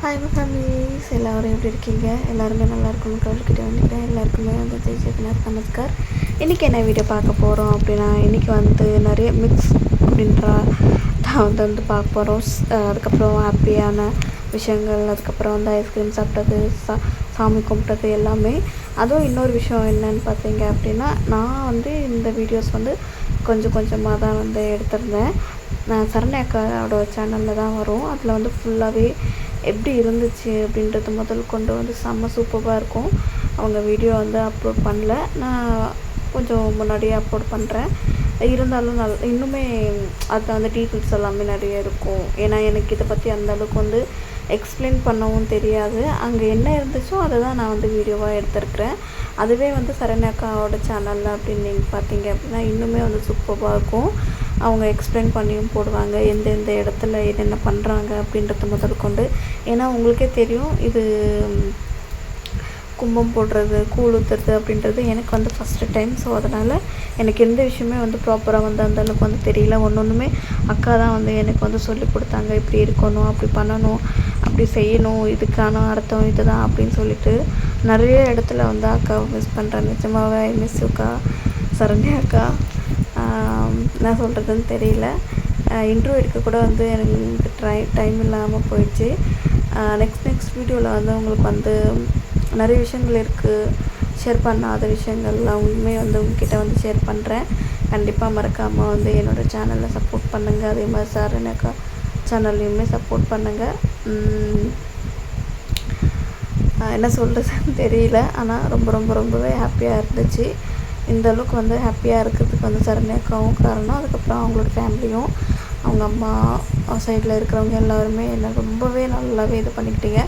Hi my families, எல்லோரும் எப்படி இருக்கீங்க? எல்லாருமே நல்லா இருக்கணும்னு கடவுள்கிட்ட வேண்டிக்கிறேன். எல்லாருக்குமே வந்து ஜெய் ஜெகநாத் நமஸ்கார். இன்றைக்கி என்ன வீடியோ பார்க்க போகிறோம் அப்படின்னா, இன்றைக்கி வந்து நிறைய மிக்ஸ் அப்படின்ற வந்து பார்க்க போகிறோம். அதுக்கப்புறம் ஹாப்பியான விஷயங்கள், அதுக்கப்புறம் வந்து ஐஸ்கிரீம் சாப்பிட்டது, சாமி கும்பிட்டது எல்லாமே. அதுவும் இன்னொரு விஷயம் என்னன்னு பார்த்தீங்க அப்படின்னா, நான் வந்து இந்த வீடியோஸ் வந்து கொஞ்சம் கொஞ்சமாக தான் வந்து எடுத்திருந்தேன். நான் சரண்யா அக்காவோட சேனலில் தான் வரும். அதில் வந்து ஃபுல்லாகவே எப்படி இருந்துச்சு அப்படின்றது முதல் கொண்டு வந்து செம்ம சூப்பராக இருக்கும். அவங்க வீடியோ வந்து அப்லோட் பண்ணல, நான் கொஞ்சம் முன்னாடியே அப்லோட் பண்ணுறேன். இருந்தாலும் இன்னுமே அதில் வந்து டீட்டெயில்ஸ் எல்லாமே நிறைய இருக்கும். ஏன்னா எனக்கு இதை பற்றி அந்தளவுக்கு வந்து எக்ஸ்பிளைன் பண்ணவும் தெரியாது. அங்கே என்ன இருந்துச்சோ அதை தான் நான் வந்து வீடியோவாக எடுத்திருக்கிறேன். அதுவே வந்து சரண்யாக்காவோட சேனலில் அப்படின்னு நீங்கள் பார்த்தீங்க அப்படின்னா இன்னுமே வந்து சூப்பராக இருக்கும். அவங்க எக்ஸ்பிளைன் பண்ணியும் போடுவாங்க, எந்தெந்த இடத்துல என்னென்ன பண்ணுறாங்க அப்படின்றத முதல் கொண்டு. ஏன்னா உங்களுக்கே தெரியும், இது கும்பம் போடுறது, கூழ் ஊற்றுறது அப்படின்றது எனக்கு வந்து ஃபஸ்ட்டு டைம். ஸோ அதனால் எனக்கு எந்த விஷயமே வந்து ப்ராப்பராக வந்து அந்தளவுக்கு வந்து தெரியல. ஒன்றுமே அக்கா தான் வந்து எனக்கு வந்து சொல்லி கொடுத்தாங்க. இப்படி இருக்கணும், அப்படி பண்ணணும், அப்படி செய்யணும், இதுக்கான அர்த்தம் இது தான் அப்படின்னு சொல்லிட்டு நிறைய இடத்துல வந்து அக்காவை மிஸ் பண்ணுறேன். நிஜமாகவே மிஸ் அக்கா, சரண்யா அக்கா. என்ன சொல்கிறதுன்னு தெரியல. இன்ட்ரோ எடுக்க கூட வந்து எனக்கு டைம் இல்லாமல் போயிடுச்சு. நெக்ஸ்ட் வீடியோவில் வந்து உங்களுக்கு வந்து நிறைய விஷயங்கள் இருக்குது, ஷேர் பண்ணாத விஷயங்கள்லாம் உண்மையை வந்து உங்ககிட்ட வந்து ஷேர் பண்ணுறேன். கண்டிப்பாக மறக்காமல் வந்து என்னோடய சேனலில் சப்போர்ட் பண்ணுங்கள். அதே மாதிரி சரண்யாக்கா சேனல்லையுமே சப்போர்ட் பண்ணுங்கள். என்ன சொல்கிறதுன்னு தெரியல, ஆனால் ரொம்பவே ஹாப்பியாக இருந்துச்சு. இந்த அளவுக்கு வந்து ஹாப்பியாக இருக்கிறதுக்கு வந்து சரண்யாக்காவும் காரணம். அதுக்கப்புறம் அவங்களோட ஃபேமிலியும், அவங்க அம்மா சைடில் இருக்கிறவங்க எல்லாருமே என்னை ரொம்பவே நல்லாவே இது பண்ணிக்கிட்டீங்க.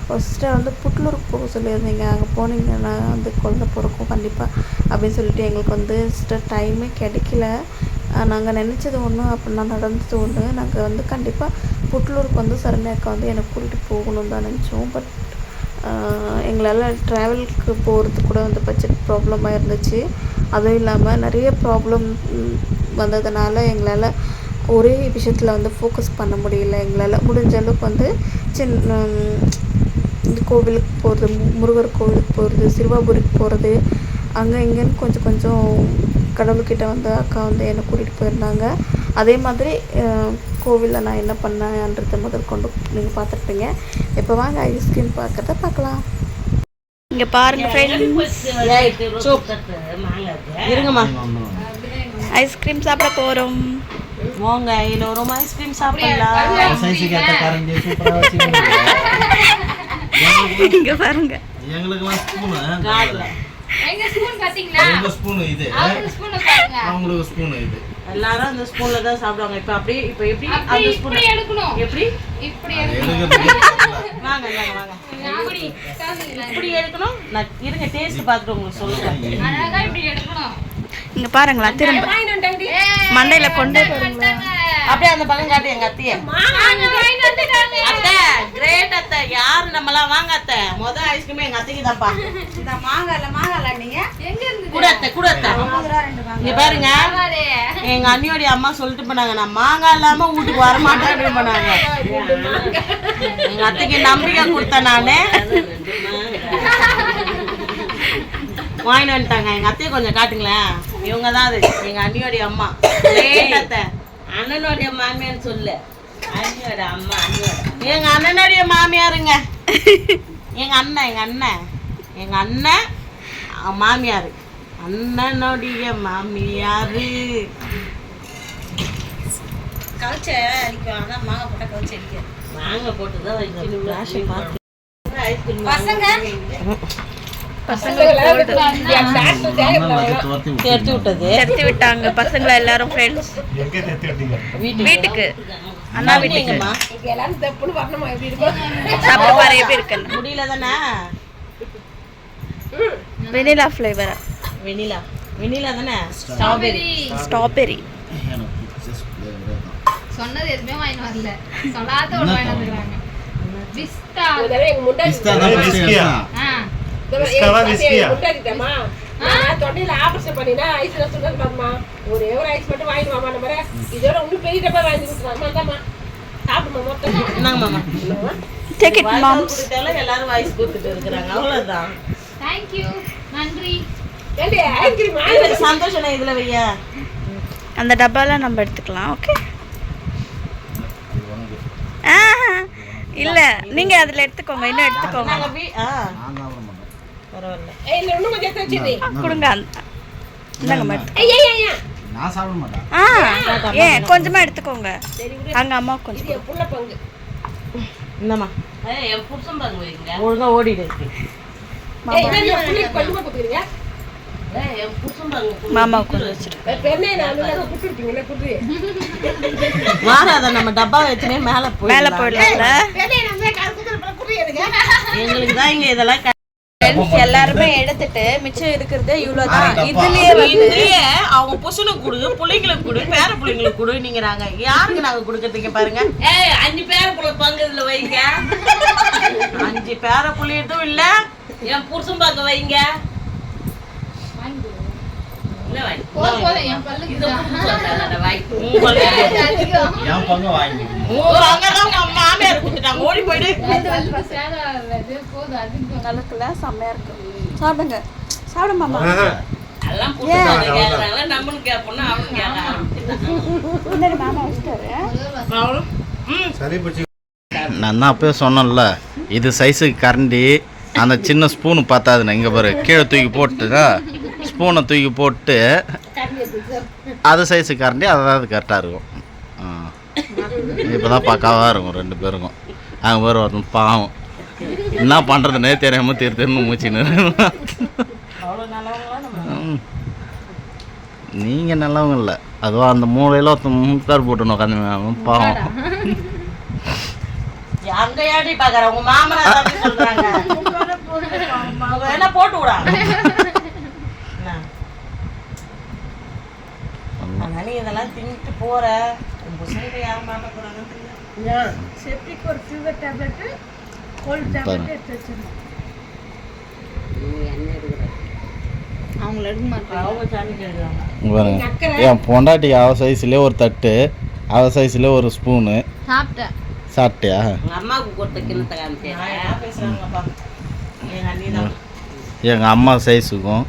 ஒரு சிஸ்டர் வந்து புட்லூருக்கு போக சொல்லியிருந்தீங்க, அங்கே போனீங்கன்னா வந்து குழந்தை பிறக்கும் கண்டிப்பாக அப்படின்னு சொல்லிட்டு எங்களுக்கு வந்து சிஸ்டர் டைமே கிடைக்கல. நாங்கள் நினச்சது ஒன்று, அப்படின்னா நடந்தது ஒன்று. நாங்கள் வந்து கண்டிப்பாக புட்லூருக்கு வந்து சரண்யாக்கா வந்து எனக்கு கூட்டிகிட்டு போகணுன்னு தான் நினச்சோம். பட் எங்களால் ட்ராவலுக்கு போகிறதுக்கு கூட வந்து பட்ஜெட் ப்ராப்ளமாக இருந்துச்சு. அதுவும் இல்லாமல் நிறைய ப்ராப்ளம் வந்ததுனால எங்களால் ஒரே விஷயத்தில் வந்து ஃபோக்கஸ் பண்ண முடியல. எங்களால் முடிஞ்ச அளவுக்கு வந்து இந்த கோவிலுக்கு போகிறது, முருகர் கோவிலுக்கு போகிறது, சிறுவாபுரிக்கு போகிறது, அங்கே இங்கேன்னு கொஞ்சம் கடவுள்கிட்ட வந்து அக்கா வந்து என்னை கூட்டிகிட்டு போயிருந்தாங்க. அதே மாதிரி கோவிலில் நான் என்ன பண்ணேன்றதை முதல் கொண்டு நீங்கள் பார்த்துருப்பீங்க. இப்போ வாங்க ஐஸ்கிரீம் பார்க்கலாம். இங்கே பாருங்கள் ஃப்ரெண்ட்ஸ், இருங்கம்மா, ஐஸ்கிரீம் சாப்பிட போகிறோம். வாங்க எல்லோரும் ஐஸ்கிரீம் சாப்பிடலாம். இங்க பாருங்க, எங்களுக்குலாம் ஸ்பூன் இது, அவங்களுக்கு ஸ்பூன் இது. எல்லாரும் அந்த ஸ்பூன்ல தான் சாப்பிடுவாங்க. இப்போ அப்படியே இப்போ எப்படி அந்த ஸ்பூன் எடுக்கணும்? எப்படி இப்படி வாங்க இப்படி எடுக்கணும். நான் இருங்க டேஸ்ட் பார்த்துட்டு உங்களுக்கு சொல்லுங்க. அழகா இப்படி எடுக்கணும். இங்க பாருங்களா, திரும்ப மண்டையில கொண்டு அப்படியே அந்த பக்கம் காட்டு. எங்க அத்தைய அத்தை கிரேட் அத்தை, யாரு நம்மலாம். வாங்க அத்தை, முதல் ஐஸ்கிரீம் எங்க அத்தைக்கு தான்ப்பா. மாங்கால நீங்க கூட அத்தை இங்க பாருங்க, எங்க அண்ணியோடைய அம்மா சொல்லிட்டு போனாங்க, நான் மாங்காய் இல்லாம வீட்டுக்கு வரமாட்டேன் அப்படின்னு பண்ணாங்க. எங்க அத்தைக்கு நம்பிக்கை கொடுத்தேன் நானு, வாங்கிட்டு வந்துட்டாங்க. எங்க அத்தையை கொஞ்சம் காட்டுங்களேன். இவங்க தான் அது, எங்க அண்ணியோடைய அம்மா. அண்ணனுடைய மாமியார் சொல்லு. அண்ணியோட அம்மா, எங்க அண்ணனுடைய மாமியாருங்க. எங்க அண்ணன் மாமியாரு, அண்ணனுடைய மாமியாரு. கவுச்ச அடிக்கும், அதான் மாங்காய் போட்டா கவுச்ச அடிக்க. மாங்காய் போட்டுதான் வைக்கணும். சேர்த்து விட்டாங்க பசங்களை எல்லாரும். ஃப்ரெண்ட்ஸ் வீட்டுக்கு அண்ணா வீட்டுக்கு முடியல தானே. வெனிலா ஃப்ளேவர், வெனிலா தானே. ஸ்ட்ராபெரி சொன்னது எதுவுமே வாங்கி வரல, சொல்லாத ஒரு வாங்கி வந்துருக்காங்க. பிஸ்தா தொண்டையில ஆபரேஷன் பண்ணினா ஐஸ்ல சொன்னது பாருமா, ஒரே ஒரு ஐஸ் மட்டும் வாங்கிடுவாமா. நம்ம இதோட இன்னும் பெரிய டப்பா வாங்கி கொடுத்துருவாமா. சாப்பிடுமா மொத்தம் என்னங்க மாமா டேக் இட் மாம்ஸ். கொடுத்தால எல்லாரும் வாய்ஸ் கொடுத்துட்டு இருக்கிறாங்க அவ்வளவுதான். தேங்க்யூ நன்றி. ஏண்டி ஐஸ்கிரீம் எனக்கு சந்தோஷம் இதுல வையா. அந்த டப்பால நம்ம எடுத்துக்கலாம். ஓகே. இல்ல நீங்க அதுல எடுத்துக்கோங்க, இன்னும் எடுத்துக்கோங்க. நாங்க நான் சாப்பிட மாட்டேன். பரவாயில்ல. இல்ல இன்னும் கொஞ்சம் எடுத்து வச்சிரு. கொடுங்க. இந்தாங்க மேடம். ஐயா நான் சாப்பிட மாட்டேன். ஏன் கொஞ்சமா எடுத்துக்கோங்க. அங்க அம்மா கொஞ்சம் இது புள்ள பங்கு. இந்தம்மா என் புருஷன் பாருங்க வைங்க. ஒழுங்கா ஓடிடு. என்ன புள்ளைக்கு கொஞ்சமா கொடுக்குறீங்க? என் புருஷன் பாருங்க. மாமாவுக்கு கொஞ்சம் வச்சிரு. பெண்ணே நான் நல்லா குடுத்துருப்பீங்களே குடுறீ. வாராத நம்ம டப்பா வச்சுனே மேல போயிடலாம்ல. பெண்ணே நான் காசு குடுத்துறப்ப குடுறீ எனக்கு. எங்களுக்கு தான் இங்க இதெல்லாம் ஃப்ரெண்ட்ஸ் எல்லாரும் எடுத்துட்டு மிச்சம் இருக்கிறது இவ்வளவு தான். இதுலயே இதுலயே அவங்க புருஷனுக்கு கொடு, பிள்ளைங்களுக்கு கொடு, பேர பிள்ளைங்களுக்கு கொடு நீங்கறாங்க. யாருக்கு நாங்க கொடுக்கறதுக்கு பாருங்க. 5 பேர் கூட பங்கு இதுல வைங்க. 5 பேர புள்ளி எதுவும் இல்ல. என் புருஷன் பங்கு வைங்க. இல்ல வை. போதும் என் பல்லுக்கு இது புருஷன் வை. என் பங்கு வாங்கி அங்கதான் உங்க மாமியார் கொடுத்துட்டாங்க. ஓடி போயிடு. போதும் அதிகம். நல்லக்குல செம்மையா இருக்கு. சாப்பிடுங்க. சாப்பிடு மாமா. எல்லாம் புருஷன் கேக்குறாங்க. நம்மளும் கேட்போம்னா அவனும் கேட்க ஆரம்பிச்சிட்டான். முன்னாடி மாமா வச்சுட்டாரு. சரி போச்சு. நான் தான் அப்பவே சொன்னேன்ல, இது சைஸுக்கு கரண்டி அந்த சின்ன ஸ்பூனு பார்த்தாதுண்ணே. இங்கே பாரு கீழே தூக்கி போட்டுனா ஸ்பூனை தூக்கி போட்டு அது சைஸுக்கு கரண்டி அதாவது கரெக்டாக இருக்கும். இப்போ தான் பக்காவாக இருக்கும் 2 பேருக்கும். அங்கே பேர் வரணும் பாவம் என்ன பண்ணுறதுனே தெரியாமல் திருன்னு மூச்சின்னு. நீங்கள் நல்லவங்க இல்லை, அதுவும் அந்த மூளையில் ஒருத்தன் முக்கார் போட்டுன்னு உட்காந்து பாவம். அங்க ஏடி பாக்குற உங்க மாமனார் தான் சொல்றாங்க. என்ன போட்டு விடா. நீ இதெல்லாம் தின்னுட்டு போற. உன் புருஷனுக்கு யாரும் மாட்ட போறாங்கன்னு தெரியல. செப்டிக் ஒரு ஃபீவர் டேப்லெட் கோல்ட் டேப்லெட் எடுத்து வச்சிருந்தேன். அவங்கள எடுக்க மாட்டாங்க. அவங்க சாமி கேட்குறாங்க. பாருங்க என் பொண்டாட்டிக்கு அவ சைஸ்லேயே ஒரு தட்டு, அவ சைஸ்லேயே ஒரு ஸ்பூனு சாப்பிட்டேன். சாப்பிட்டியா? உங்க அம்மாவுக்கு கொடுத்த கிண்ணத்தை காமிச்சேன். யார் பேசுறாங்கப்பா? எங்க அண்ணி தான். எங்கள் அம்மா சைஸுக்கும்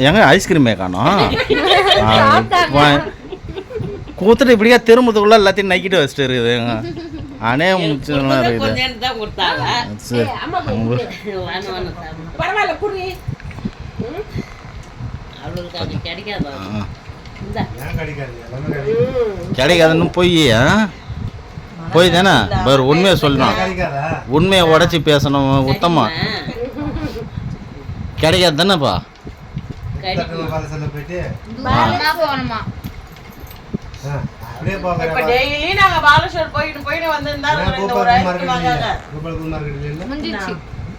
எங்க ஐஸ்கிரீமே காணோம். கூத்துட்டு இப்படியா திரும்பத்துக்குள்ள எல்லாத்தையும் நக்கிட்டு வச்சுட்டு இருக்குது. அனே முடிச்சதெல்லாம் இருக்குது. கொஞ்சம் தான் கொடுத்தாங்க. சரி பரவாயில்ல குடி. அவளுக்கு அது கிடைக்காது. கிடைக்காதுன்னு போய் தானே வேறு உண்மையை சொல்லணும், உண்மையை உடச்சி பேசணும். உத்தமா கிடைக்காது தானேப்பா. தூரமா போகணுமா? இப்ப டெய்லி நாங்க பாலேஸ்வர் போயிட்டு வந்திருந்தா இந்த ஒரு ஐஸ்கிரீம் வாங்காத. முடிஞ்சிச்சு.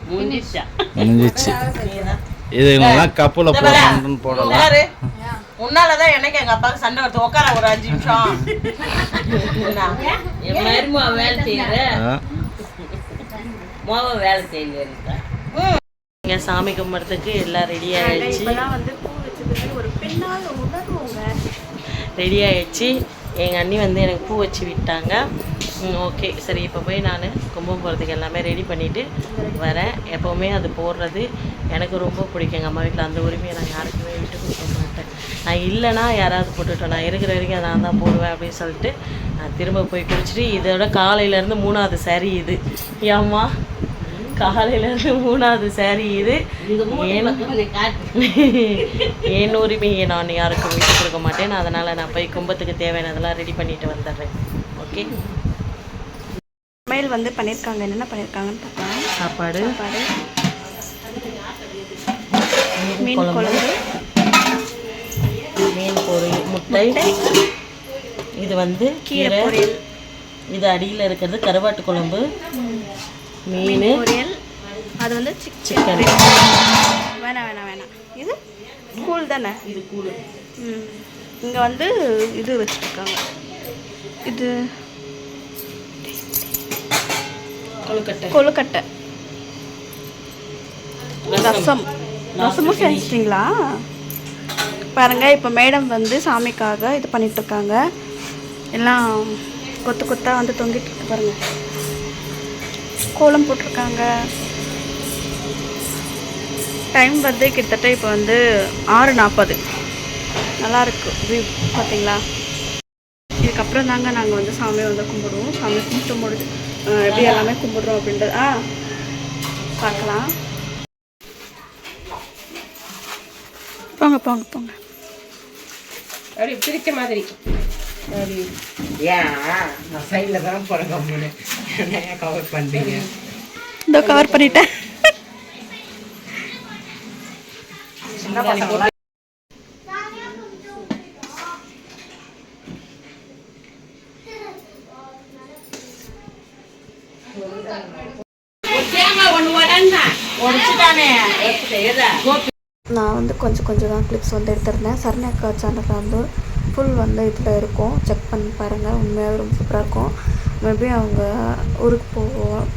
முடிஞ்சிச்சா? முடிஞ்சிச்சு. இது இவங்கெல்லாம் கப்பில் போடணும்னு போடலாம். உட்காரு. உன்னாலதான் எனக்கு எங்க அப்பாவுக்கு சண்டை வருது. உட்கார ஒரு 5 நிமிஷம். என் மருமக வேலை செய்யற மோவ வேலை செய்யல. இங்க சாமி கும்பிட்றதுக்கு எல்லாம் ரெடி ஆயிடுச்சு. இப்பதான் வந்து பூ வச்சதுக்கு ஒரு பெண்ணால் உணர்வுங்க. ரெடி ஆயிடுச்சு. எங்கள் அண்ணி வந்து எனக்கு பூ வச்சு விட்டாங்க. ஓகே சரி, இப்போ போய் நான் கும்பம் போகிறதுக்கு எல்லாமே ரெடி பண்ணிவிட்டு வரேன். எப்போவுமே அது போடுறது எனக்கு ரொம்ப பிடிக்கும். எங்கள் அம்மா வீட்டில் அந்த உரிமையை நான் யாருக்குமே விட்டு கொடுக்க மாட்டேன். நான் இல்லைன்னா யாராவது போட்டுவிட்டோம், நான் இருக்கிற வரைக்கும் நான் தான் போடுவேன் அப்படின்னு சொல்லிட்டு நான் திரும்ப போய் குளிச்சுட்டு, இதோட காலையிலேருந்து 3வது saree இது. ஏம்மா காலையிலேருந்து 3வது saree இது. என் உரிமையை நான் யாருக்கும் விட்டு கொடுக்க மாட்டேன். அதனால் நான் போய் கும்பத்துக்கு தேவையானதெல்லாம் ரெடி பண்ணிட்டு வந்துடுறேன். ஓகே, சமையல் வந்து பண்ணியிருக்காங்க. என்னென்ன பண்ணியிருக்காங்கன்னு பார்க்கலாம். சாப்பாடு, மீன் குழம்பு, மீன் பொரியல், முட்டை, இது வந்து கீரை பொரியல், இது அடியில் இருக்கிறது கருவாட்டு குழம்பு, மீன் பொரியல், அது வந்து சிக்கன். வேணாம் இது கூழ் தானே. இது கூழ். இங்கே வந்து இது வச்சுருக்காங்க. இது கொழுக்கட்டை, ரசமும் செஞ்சிட்டிங்களா? பாருங்க, இப்போ மேடம் வந்து சாமிக்காக இது பண்ணிட்டு இருக்காங்க. எல்லாம் கொத்து கொத்தாக வந்து தொங்கிட்டு இருக்கு பாருங்கள். கோலம் போட்டிருக்காங்க. டைம் வந்து கிட்டத்தட்ட இப்போ வந்து 6:40. நல்லாயிருக்கு வியூ பார்த்தீங்களா. இதுக்கப்புறம் தாங்க நாங்கள் வந்து சாமியை வந்து கும்பிடுவோம். சாமி கும்பிட்டு முடிஞ்சு எப்படி எல்லாமே கும்பிடுறோம் அப்படின்றது பார்க்கலாம். போங்க போங்க போங்க. அப்படி பிரிச்ச மாதிரி நான் சைடில் தான் போகிறேன் கம்முன்னு கவர் பண்ணுறீங்க. இதோ கவர் பண்ணிட்டேன். நான் வந்து கொஞ்சம் தான் கிளிப்ஸ் வந்து எடுத்திருந்தேன். சரண்யா சேனலில் வந்து ஃபுல் வந்து இதில் இருக்கும், செக் பண்ணி பாருங்கள். உண்மையாகவே ரொம்ப சூப்பராக இருக்கும். மேபி அவங்க ஊருக்கு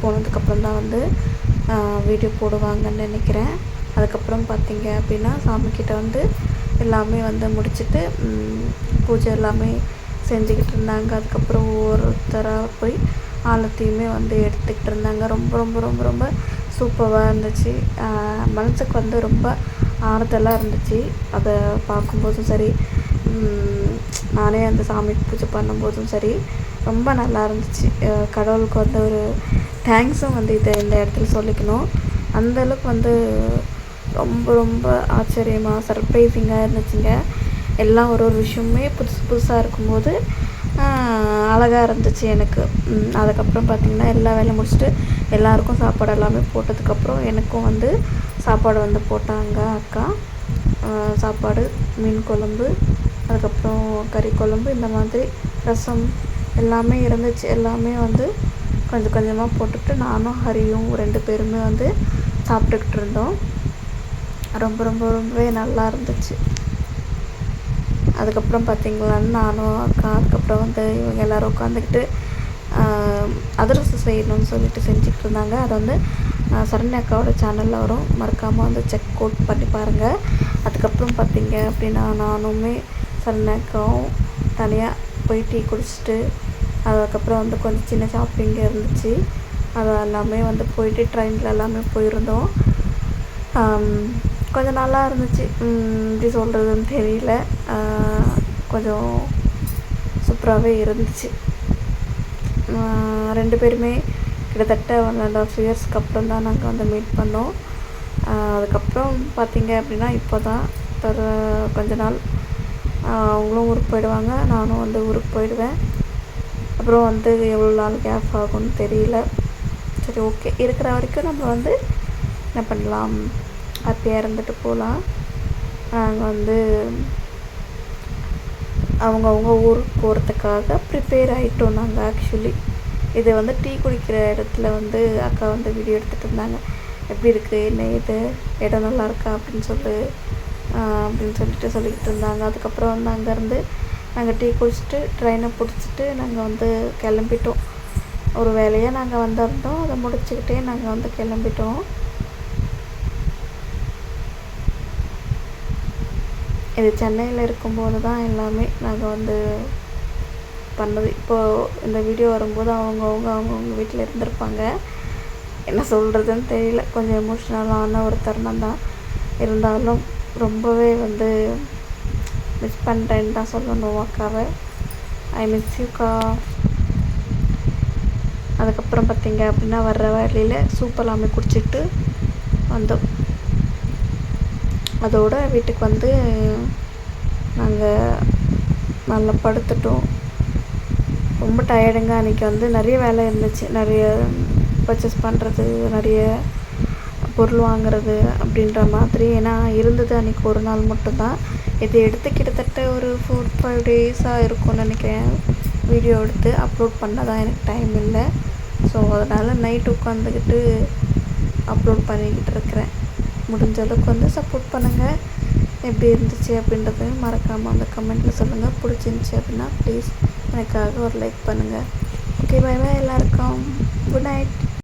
போனதுக்கப்புறம் தான் வந்து வீடியோ போடுவாங்கன்னு நினைக்கிறேன். அதுக்கப்புறம் பார்த்தீங்க அப்படின்னா சாமிக்கிட்ட வந்து எல்லாமே வந்து முடிச்சுட்டு பூஜை எல்லாமே செஞ்சுக்கிட்டு இருந்தாங்க. அதுக்கப்புறம் ஒவ்வொருத்தராக போய் ஆலத்தையுமே வந்து எடுத்துக்கிட்டு இருந்தாங்க. ரொம்ப ரொம்ப ரொம்ப ரொம்ப சூப்பராக இருந்துச்சு. மனசுக்கு வந்து ரொம்ப ஆறுதலாக இருந்துச்சு. அதை பார்க்கும்போதும் சரி, நானே அந்த சாமிக்கு பூஜை பண்ணும்போதும் சரி ரொம்ப நல்லா இருந்துச்சு. கடவுளுக்கு வந்து ஒரு தேங்க்ஸும் வந்து இந்த இடத்துல சொல்லிக்கணும். அந்தளவுக்கு வந்து ரொம்ப ரொம்ப ஆச்சரியமாக சர்ப்ரைசிங்காக இருந்துச்சுங்க. எல்லாம் ஒரு விஷயமே புதுசாக இருக்கும்போது அழகாக இருந்துச்சு எனக்கு. அதுக்கப்புறம் பார்த்திங்கன்னா எல்லா வேலையும் முடிச்சுட்டு எல்லாருக்கும் சாப்பாடு எல்லாமே போட்டதுக்கப்புறம் எனக்கும் வந்து சாப்பாடு வந்து போட்டாங்க அக்கா. சாப்பாடு, மீன் குழம்பு, அதுக்கப்புறம் கறி குழம்பு, இந்த மாதிரி ரசம் எல்லாமே இருந்துச்சு. எல்லாமே வந்து கொஞ்சம் கொஞ்சமாக போட்டுக்கிட்டு நானும் ஹரியும் 2 பேருமே வந்து சாப்பிட்டுக்கிட்டு இருந்தோம். ரொம்ப ரொம்ப ரொம்பவே நல்லா இருந்துச்சு. அதுக்கப்புறம் பார்த்திங்களான்னு நானும் அக்கா, அதுக்கப்புறம் வந்து இவங்க எல்லோரும் உட்காந்துக்கிட்டு அதிரசம் செய்யணும்னு சொல்லிட்டு செஞ்சுக்கிட்டு இருந்தாங்க. அதை வந்து சரண்யா அக்காவோட சேனலில் வரும், மறக்காமல் வந்து செக் அவுட் பண்ணி பாருங்கள். அதுக்கப்புறம் பார்த்திங்க அப்படின்னா நானுமே சரண்யா அக்காவும் தனியாக போய் டீ குடிச்சிட்டு, அதுக்கப்புறம் வந்து கொஞ்சம் சின்ன ஷாப்பிங் இருந்துச்சு. அது எல்லாமே வந்து போயிட்டு ட்ரெயினில் எல்லாமே போயிருந்தோம். கொஞ்சம் நல்லா இருந்துச்சு. எப்படி சொல்கிறதுன்னு தெரியல. கொஞ்சம் சூப்பராகவே இருந்துச்சு. 2 பேருமே கிட்டத்தட்ட 1.5 இயர்ஸ்க்கு அப்புறம் தான் நாங்கள் வந்து மீட் பண்ணோம். அதுக்கப்புறம் பார்த்திங்க அப்படின்னா இப்போ தான் கொஞ்ச நாள் அவங்களும் ஊருக்கு போயிடுவாங்க, நானும் வந்து ஊருக்கு போயிடுவேன். அப்புறம் வந்து எவ்வளோ நாள் கேப் ஆகும்னு தெரியல. சரி, ஓகே, இருக்கிற வரைக்கும் நம்ம வந்து என்ன பண்ணலாம், ஹாப்பியாக இருந்துட்டு போகலாம். நாங்கள் வந்து அவங்கவுங்க ஊருக்கு போகிறதுக்காக ப்ரிப்பேர் ஆகிட்டோம் நாங்கள். ஆக்சுவலி இது வந்து டீ குடிக்கிற இடத்துல வந்து அக்கா வந்து வீடியோ எடுத்துகிட்டு இருந்தாங்க. எப்படி இருக்குது, என்ன இது இடம் நல்லா இருக்கா அப்படின்னு சொல்லிட்டு சொல்லிக்கிட்டு இருந்தாங்க. அதுக்கப்புறம் வந்து அங்கேருந்து நாங்கள் டீ குடிச்சிட்டு ட்ரெயினை பிடிச்சிட்டு நாங்கள் வந்து கிளம்பிட்டோம். ஒரு வேலையாக நாங்கள் வந்திருந்தோம், அதை முடிச்சுக்கிட்டே நாங்கள் வந்து கிளம்பிட்டோம். இது சென்னையில் இருக்கும்போது தான் எல்லாமே நாங்கள் வந்து பண்ணது. இப்போது இந்த வீடியோ வரும்போது அவங்கவுங்க வீட்டில் இருந்திருப்பாங்க. என்ன சொல்கிறதுன்னு தெரியல. கொஞ்சம் எமோஷ்னலான ஒரு தருணம் தான். இருந்தாலும் ரொம்பவே வந்து மிஸ் பண்ணுறேன்னு தான் சொல்லணும் அக்காவை. ஐ மிஸ் யூக்கா. அதுக்கப்புறம் பார்த்திங்க அப்படின்னா வர்ற வழியில் சூப் எல்லாமே குடிச்சிட்டு வந்தோம். அதோடு வீட்டுக்கு வந்து நாங்கள் நல்லா படுத்துட்டோம். ரொம்ப டயர்டுங்க. அன்றைக்கி வந்து நிறைய வேலை இருந்துச்சு. நிறைய பர்ச்சேஸ் பண்ணுறது, நிறைய பொருள் வாங்குறது அப்படின்ற மாதிரி. ஏன்னா இருந்தது அன்றைக்கி ஒரு நாள் மட்டும்தான். இது எடுத்து கிட்டத்தட்ட ஒரு 4-5 டேஸாக இருக்கும்னு நினைக்கிறேன். வீடியோ எடுத்து அப்லோட் பண்ண தான் எனக்கு டைம் இல்லை. ஸோ அதனால் நைட்டு உட்காந்துக்கிட்டு அப்லோட் பண்ணிக்கிட்டு இருக்கிறேன். முடிஞ்ச அளவுக்கு வந்து சப்போர்ட் பண்ணுங்கள். எப்படி இருந்துச்சு அப்படின்றது மறக்காமல் அந்த கமெண்ட்டில் சொல்லுங்கள். பிடிச்சிருந்துச்சி அப்படின்னா ப்ளீஸ் எனக்காக ஒரு லைக் பண்ணுங்கள். ஓகே, பை பை எல்லாருக்கும். Good night.